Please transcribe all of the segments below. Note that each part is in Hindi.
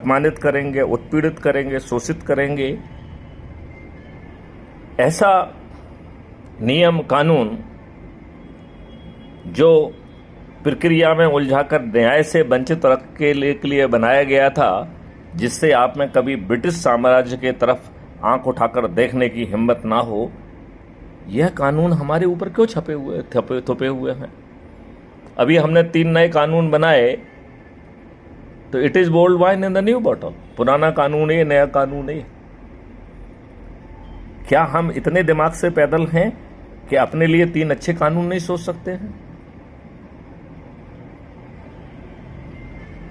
अपमानित करेंगे, उत्पीड़ित करेंगे, शोषित करेंगे। ऐसा नियम कानून जो प्रक्रिया में उलझाकर न्याय से वंचित रख के लिए बनाया गया था, जिससे आप में कभी ब्रिटिश साम्राज्य के तरफ आंख उठाकर देखने की हिम्मत ना हो, यह कानून हमारे ऊपर क्यों थोपे हुए हैं। अभी हमने 3 नए कानून बनाए, तो it is bold wine in the new bottle. पुराना कानून है, नया कानून है। क्या हम इतने दिमाग से पैदल हैं कि अपने लिए 3 अच्छे कानून नहीं सोच सकते हैं?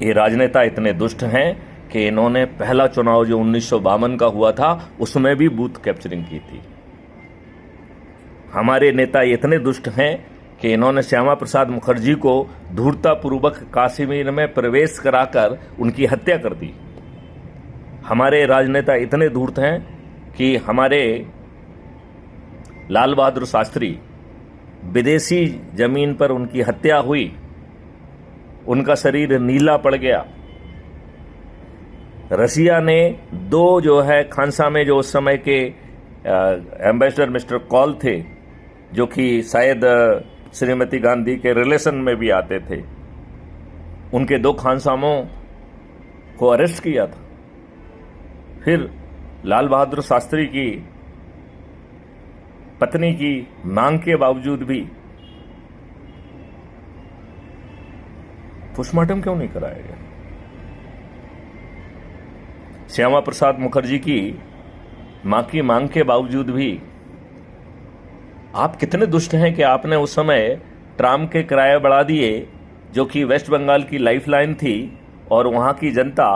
ये राजनेता इतने दुष्ट हैं कि इन्होंने पहला चुनाव जो 1952 का हुआ था, उसमें भी बूथ कैप्चरिंग की थी। हमारे नेता इतने दुष्ट हैं कि इन्होंने श्यामा प्रसाद मुखर्जी को धूर्ततापूर्वक कश्मीर में प्रवेश कराकर उनकी हत्या कर दी। हमारे राजनेता इतने धूर्त हैं कि हमारे लाल बहादुर शास्त्री, विदेशी जमीन पर उनकी हत्या हुई, उनका शरीर नीला पड़ गया। रसिया ने 2 जो है खानसा में, जो उस समय के एम्बेसडर मिस्टर कॉल थे, जो कि शायद श्रीमती गांधी के रिलेशन में भी आते थे, उनके 2 खानसामों को अरेस्ट किया था। फिर लाल बहादुर शास्त्री की पत्नी की मांग के बावजूद भी पोस्टमार्टम क्यों नहीं कराया गया? श्यामा प्रसाद मुखर्जी की मां की मांग के बावजूद भी आप कितने दुष्ट हैं कि आपने उस समय ट्राम के किराए बढ़ा दिए, जो कि वेस्ट बंगाल की लाइफलाइन थी, और वहां की जनता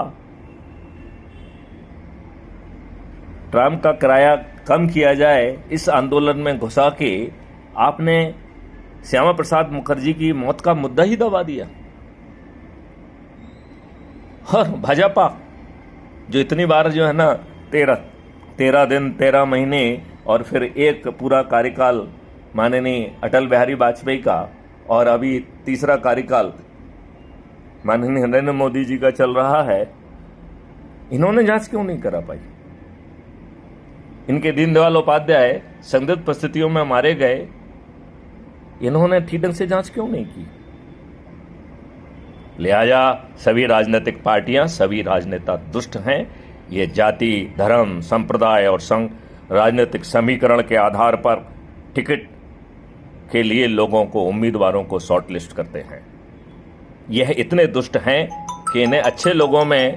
ट्राम का किराया कम किया जाए, इस आंदोलन में घुसा के आपने श्यामा प्रसाद मुखर्जी की मौत का मुद्दा ही दबा दिया। और भाजपा जो इतनी बार जो है ना 13 दिन 13 महीने और फिर एक पूरा कार्यकाल माननीय अटल बिहारी वाजपेयी का, और अभी तीसरा कार्यकाल माननीय नरेंद्र मोदी जी का चल रहा है, इन्होंने जांच क्यों नहीं करा पाई? इनके दीनदयाल उपाध्याय संदिग्ध परिस्थितियों में मारे गए, इन्होंने ठीक ढंग से जांच क्यों नहीं की? लिहाजा सभी राजनीतिक पार्टियां, सभी राजनेता दुष्ट हैं। ये जाति, धर्म, संप्रदाय और संघ राजनीतिक समीकरण के आधार पर टिकट के लिए लोगों को, उम्मीदवारों को शॉर्टलिस्ट करते हैं। यह इतने दुष्ट हैं कि इन्हें अच्छे लोगों में